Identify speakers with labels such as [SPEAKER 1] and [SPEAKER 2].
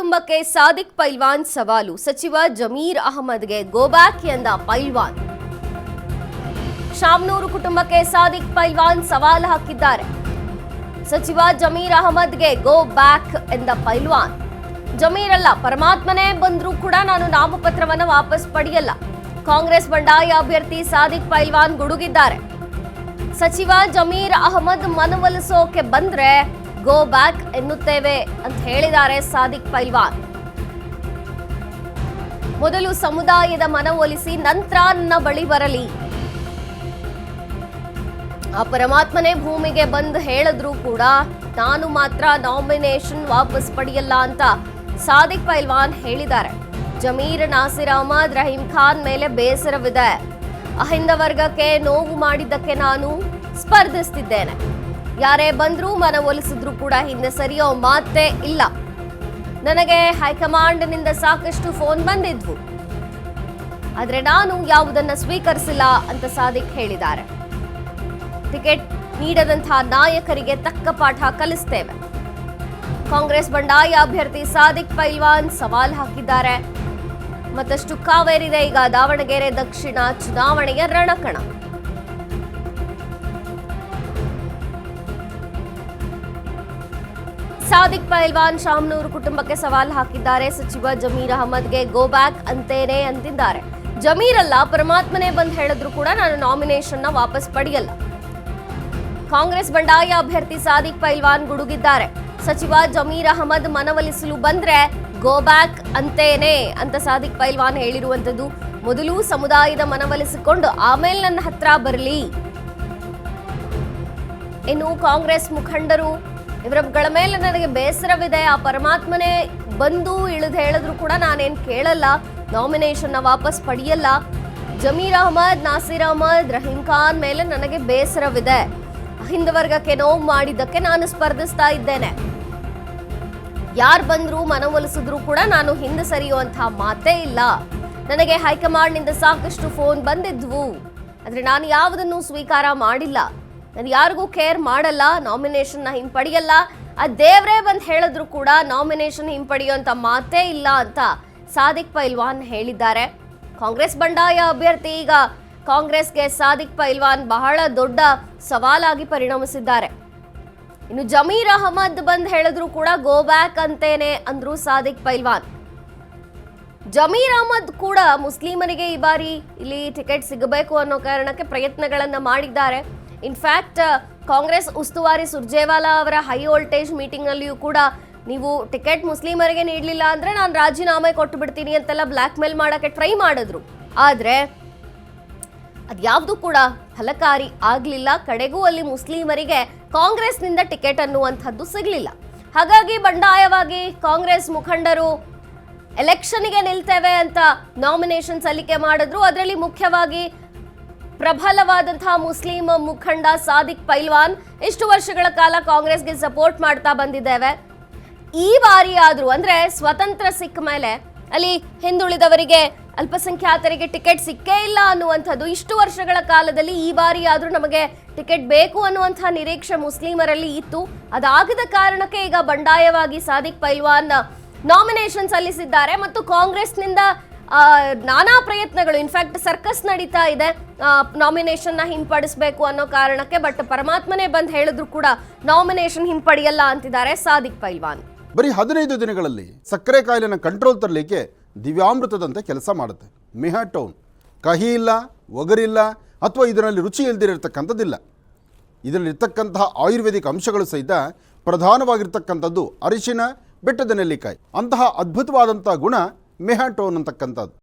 [SPEAKER 1] ಕುಟುಂಬಕ್ಕೆ ಸಾದಿಕ್ ಪೈಲ್ವಾನ್ ಸವಾಲು. ಸಚಿವ ಜಮೀರ್ ಅಹಮದ್ಗೆ ಗೋ ಬ್ಯಾಕ್ ಎಂದ ಪೈಲ್ವಾನ್. ಶಾಮನೂರು ಕುಟುಂಬಕ್ಕೆ ಸಾದಿಕ್ ಪೈಲ್ವಾನ್ ಸವಾಲು ಹಾಕಿದ್ದಾರೆ. ಸಚಿವ ಜಮೀರ್ ಅಹಮದ್ಗೆ ಗೋ ಬ್ಯಾಕ್ ಎಂದ ಪೈಲ್ವಾನ್. ಜಮೀರ್ ಅಲ್ಲ, ಪರಮಾತ್ಮನೇ ಬಂದ್ರೂ ಕೂಡ ನಾನು ನಾಮಪತ್ರವನ್ನು ವಾಪಸ್ ಪಡೆಯಲ್ಲ. ಕಾಂಗ್ರೆಸ್ ಬಂಡಾಯ ಅಭ್ಯರ್ಥಿ ಸಾದಿಕ್ ಪೈಲ್ವಾನ್ ಗುಡುಗಿದ್ದಾರೆ. ಸಚಿವ ಜಮೀರ್ ಅಹಮದ್ ಮನವೊಲಿಸೋಕೆ ಬಂದ್ರೆ ಗೋ ಬ್ಯಾಕ್ ಎನ್ನುತ್ತೇವೆ ಅಂತ ಹೇಳಿದ್ದಾರೆ ಸಾದಿಕ್ ಪೈಲ್ವಾನ್. ಮೊದಲು ಸಮುದಾಯದ ಮನವೊಲಿಸಿ ನಂತರ ನನ್ನ ಬಳಿ ಬರಲಿ. ಆ ಪರಮಾತ್ಮನೇ ಭೂಮಿಗೆ ಬಂದು ಹೇಳಿದ್ರು ಕೂಡ ನಾನು ಮಾತ್ರ ನಾಮಿನೇಷನ್ ವಾಪಸ್ ಪಡೆಯಲ್ಲ ಅಂತ ಸಾದಿಕ್ ಪೈಲ್ವಾನ್ ಹೇಳಿದ್ದಾರೆ. ಜಮೀರ್, ನಾಸಿರ್ ಅಹಮದ್, ರಹೀಂ ಖಾನ್ ಮೇಲೆ ಬೇಸರವಿದೆ. ಅಹಿಂದ ವರ್ಗಕ್ಕೆ ನೋವು ಮಾಡಿದ್ದಕ್ಕೆ ನಾನು ಸ್ಪರ್ಧಿಸ್ತಿದ್ದೇನೆ. ಯಾರೇ ಬಂದ್ರೂ ಮನವೊಲಿಸಿದ್ರು ಕೂಡ ಹಿಂದೆ ಸರಿಯೋ ಮಾತೇ ಇಲ್ಲ. ನನಗೆ ಹೈಕಮಾಂಡ್ನಿಂದ ಸಾಕಷ್ಟು ಫೋನ್ ಬಂದಿದ್ವು, ಆದ್ರೆ ನಾನು ಯಾವುದನ್ನ ಸ್ವೀಕರಿಸಿಲ್ಲ ಅಂತ ಸಾದಿಕ್ ಹೇಳಿದ್ದಾರೆ. ಟಿಕೆಟ್ ನೀಡದಂತಹ ನಾಯಕರಿಗೆ ತಕ್ಕ ಪಾಠ ಕಲಿಸ್ತೇವೆ. ಕಾಂಗ್ರೆಸ್ ಬಂಡಾಯ ಅಭ್ಯರ್ಥಿ ಸಾದಿಕ್ ಪೈಲ್ವಾನ್ ಸವಾಲ್ ಹಾಕಿದ್ದಾರೆ. ಮತ್ತಷ್ಟು ಕಾವೇರಿದೆ ಈಗ ದಾವಣಗೆರೆ ದಕ್ಷಿಣ ಚುನಾವಣೆಯ ರಣಕಣ. ಸಾದಿಕ್ ಪೈಲ್ವಾನ್ ಶಾಮನೂರು ಕುಟುಂಬಕ್ಕೆ ಸವಾಲ್ ಹಾಕಿದ್ದಾರೆ. ಸಚಿವ ಜಮೀರ್ ಅಹಮದ್ಗೆ ಗೋ ಬ್ಯಾಕ್ ಅಂತೇನೆ ಅಂತಿದ್ದಾರೆ. ಜಮೀರ್ ಅಲ್ಲ, ಪರಮಾತ್ಮನೇ ಬಂದ್ ಹೇಳಿದ್ರು ಕೂಡ ನಾನು ನಾಮಿನೇಷನ್ ನ ವಾಪಸ್ ಪಡೆಯಲ್ಲ. ಕಾಂಗ್ರೆಸ್ ಬಂಡಾಯ ಅಭ್ಯರ್ಥಿ ಸಾದಿಕ್ ಪೈಲ್ವಾನ್ ಗುಡುಗಿದ್ದಾರೆ. ಸಚಿವ ಜಮೀರ್ ಅಹಮದ್ ಮನವೊಲಿಸಲು ಬಂದ್ರೆ ಗೋ ಬ್ಯಾಕ್ ಅಂತೇನೆ ಅಂತ ಸಾದಿಕ್ ಪೈಲ್ವಾನ್ ಹೇಳಿರುವಂತದ್ದು. ಮೊದಲು ಸಮುದಾಯದ ಮನವೊಲಿಸಿಕೊಂಡು ಆಮೇಲೆ ನನ್ನ ಹತ್ರ ಬರಲಿ. ಇನ್ನು ಕಾಂಗ್ರೆಸ್ ಮುಖಂಡರು ಇವರುಗಳ ಮೇಲೆ ನನಗೆ ಬೇಸರವಿದೆ. ಆ ಪರಮಾತ್ಮನೇ ಬಂದು ಇಳಿದು ಹೇಳಿದ್ರು ಕೂಡ ನಾನೇನ್ ಕೇಳಲ್ಲ, ನಾಮಿನೇಷನ್ ನ ವಾಪಸ್ ಪಡೆಯಲ್ಲ. ಜಮೀರ್ ಅಹಮದ್, ನಾಸಿರ್ ಅಹಮದ್, ರಹೀಂ ಖಾನ್ ಮೇಲೆ ನನಗೆ ಬೇಸರವಿದೆ. ಹಿಂದ ವರ್ಗಕ್ಕೆ ನೋವು ಮಾಡಿದ್ದಕ್ಕೆ ನಾನು ಸ್ಪರ್ಧಿಸ್ತಾ ಇದ್ದೇನೆ. ಯಾರು ಬಂದ್ರು ಮನವೊಲಿಸಿದ್ರು ಕೂಡ ನಾನು ಹಿಂದೆ ಸರಿಯುವಂತಹ ಮಾತೇ ಇಲ್ಲ. ನನಗೆ ಹೈಕಮಾಂಡ್ನಿಂದ ಸಾಕಷ್ಟು ಫೋನ್ ಬಂದಿದ್ವು, ಆದ್ರೆ ನಾನು ಯಾವುದನ್ನು ಸ್ವೀಕಾರ ಮಾಡಿಲ್ಲ. ನಾನು ಯಾರಿಗೂ ಕೇರ್ ಮಾಡಲ್ಲ, ನಾಮಿನೇಷನ್ ನ ಹಿಂಪಡೆಯಲ್ಲ. ಆ ದೇವ್ರೇ ಬಂದ್ ಹೇಳಿದ್ರು ಕೂಡ ನಾಮಿನೇಷನ್ ಹಿಂಪಡೆಯುವಂತ ಮಾತೇ ಇಲ್ಲ ಅಂತ ಸಾದಿಕ್ ಪೈಲ್ವಾನ್ ಹೇಳಿದ್ದಾರೆ. ಕಾಂಗ್ರೆಸ್ ಬಂಡಾಯ ಅಭ್ಯರ್ಥಿ ಈಗ ಕಾಂಗ್ರೆಸ್ಗೆ ಸಾದಿಕ್ ಪೈಲ್ವಾನ್ ಬಹಳ ದೊಡ್ಡ ಸವಾಲಾಗಿ ಪರಿಣಮಿಸಿದ್ದಾರೆ. ಇನ್ನು ಜಮೀರ್ ಅಹಮದ್ ಬಂದ್ ಹೇಳಿದ್ರು ಕೂಡ ಗೋ ಬ್ಯಾಕ್ ಅಂತೇನೆ ಅಂದ್ರು ಸಾದಿಕ್ ಪೈಲ್ವಾನ್. ಜಮೀರ್ ಅಹಮದ್ ಕೂಡ ಮುಸ್ಲಿಮರಿಗೆ ಈ ಬಾರಿ ಇಲ್ಲಿ ಟಿಕೆಟ್ ಸಿಗಬೇಕು ಅನ್ನೋ ಕಾರಣಕ್ಕೆ ಪ್ರಯತ್ನಗಳನ್ನ ಮಾಡಿದ್ದಾರೆ. ಇನ್ಫ್ಯಾಕ್ಟ್ ಕಾಂಗ್ರೆಸ್ ಉಸ್ತುವಾರಿ ಸುರ್ಜೇವಾಲಾ ಅವರ ಹೈ ವೋಲ್ಟೇಜ್ ಮೀಟಿಂಗ್ ನಲ್ಲಿಯೂ ಕೂಡ ನೀವು ಟಿಕೆಟ್ ಮುಸ್ಲಿಮರಿಗೆ ನೀಡಲಿಲ್ಲ ಅಂದ್ರೆ ನಾನು ರಾಜೀನಾಮೆ ಕೊಟ್ಟು ಬಿಡ್ತೀನಿ ಅಂತೆಲ್ಲ ಬ್ಲಾಕ್ ಮೇಲ್ ಮಾಡಕ್ಕೆ ಟ್ರೈ ಮಾಡಿದ್ರು. ಆದ್ರೆ ಅದ್ಯಾವುದು ಕೂಡ ಫಲಕಾರಿ ಆಗ್ಲಿಲ್ಲ. ಕಡೆಗೂ ಅಲ್ಲಿ ಮುಸ್ಲಿಮರಿಗೆ ಕಾಂಗ್ರೆಸ್ನಿಂದ ಟಿಕೆಟ್ ಅನ್ನುವಂಥದ್ದು ಸಿಗ್ಲಿಲ್ಲ. ಹಾಗಾಗಿ ಬಂಡಾಯವಾಗಿ ಕಾಂಗ್ರೆಸ್ ಮುಖಂಡರು ಎಲೆಕ್ಷನ್ಗೆ ನಿಲ್ತೇವೆ ಅಂತ ನಾಮಿನೇಷನ್ ಸಲ್ಲಿಕೆ ಮಾಡಿದ್ರು. ಅದರಲ್ಲಿ ಮುಖ್ಯವಾಗಿ ಪ್ರಬಲವಾದಂತಹ ಮುಸ್ಲಿಂ ಮುಖಂಡ ಸಾದಿಕ್ ಪೈಲ್ವಾನ್ ಇಷ್ಟು ವರ್ಷಗಳ ಕಾಲ ಕಾಂಗ್ರೆಸ್ಗೆ ಸಪೋರ್ಟ್ ಮಾಡ್ತಾ ಬಂದಿದ್ದೇವೆ. ಈ ಬಾರಿ ಆದ್ರೂ ಅಂದ್ರೆ ಸ್ವತಂತ್ರ ಸಿಕ್ಕ ಮೇಲೆ ಅಲ್ಲಿ ಹಿಂದುಳಿದವರಿಗೆ, ಅಲ್ಪಸಂಖ್ಯಾತರಿಗೆ ಟಿಕೆಟ್ ಸಿಕ್ಕೇ ಇಲ್ಲ ಅನ್ನುವಂಥದ್ದು ಇಷ್ಟು ವರ್ಷಗಳ ಕಾಲದಲ್ಲಿ ಈ ಬಾರಿ ಆದ್ರೂ ನಮಗೆ ಟಿಕೆಟ್ ಬೇಕು ಅನ್ನುವಂತಹ ನಿರೀಕ್ಷೆ ಮುಸ್ಲಿಮರಲ್ಲಿ ಇತ್ತು. ಅದಾಗದ ಕಾರಣಕ್ಕೆ ಈಗ ಬಂಡಾಯವಾಗಿ ಸಾದಿಕ್ ಪೈಲ್ವಾನ್ ನಾಮಿನೇಷನ್ ಸಲ್ಲಿಸಿದ್ದಾರೆ. ಮತ್ತು ಕಾಂಗ್ರೆಸ್ನಿಂದ ನಾನಾ ಪ್ರಯತ್ನಗಳು, ಇನ್ಫ್ಯಾಕ್ಟ್ ಸರ್ಕಸ್ ನಡೀತಾ ಇದೆ ನಾಮಿನೇಷನ್ ನ ಹಿಂಪಡಿಸಬೇಕು ಅನ್ನೋ ಕಾರಣಕ್ಕೆ. ಬಟ್ ಪರಮಾತ್ಮನೇ ಬಂದ್ ಹೇಳಿದ್ರು ಕೂಡ ನಾಮಿನೇಷನ್ ಹಿಂಪಡೆಯಲ್ಲ ಅಂತಿದ್ದಾರೆ ಸಾದಿಕ್ ಪೈಲ್ವಾನ್.
[SPEAKER 2] ಬರೀ 15 ದಿನಗಳಲ್ಲಿ ಸಕ್ಕರೆ ಕಾಯಿಲೆನ ಕಂಟ್ರೋಲ್ ತರಲಿಕ್ಕೆ ದಿವ್ಯಾಮೃತದಂತೆ ಕೆಲಸ ಮಾಡುತ್ತೆ ಮೆಹಾಟೋನ್. ಕಹಿ ಇಲ್ಲ, ಒಗರಿಲ್ಲ, ಅಥವಾ ಇದರಲ್ಲಿ ರುಚಿ ಇಲ್ದಿರತಕ್ಕಂಥದ್ದಿಲ್ಲ. ಇದರಲ್ಲಿರ್ತಕ್ಕಂತಹ ಆಯುರ್ವೇದಿಕ್ ಅಂಶಗಳು ಸಹಿತ ಪ್ರಧಾನವಾಗಿರ್ತಕ್ಕಂಥದ್ದು ಅರಿಶಿನ, ಬೆಟ್ಟದ ನೆಲ್ಲಿಕಾಯಿ. ಅಂತಹ ಅದ್ಭುತವಾದಂಥ ಗುಣ ಮೆಹಾಟೋನ್ ಅಂತಕ್ಕಂಥದ್ದು.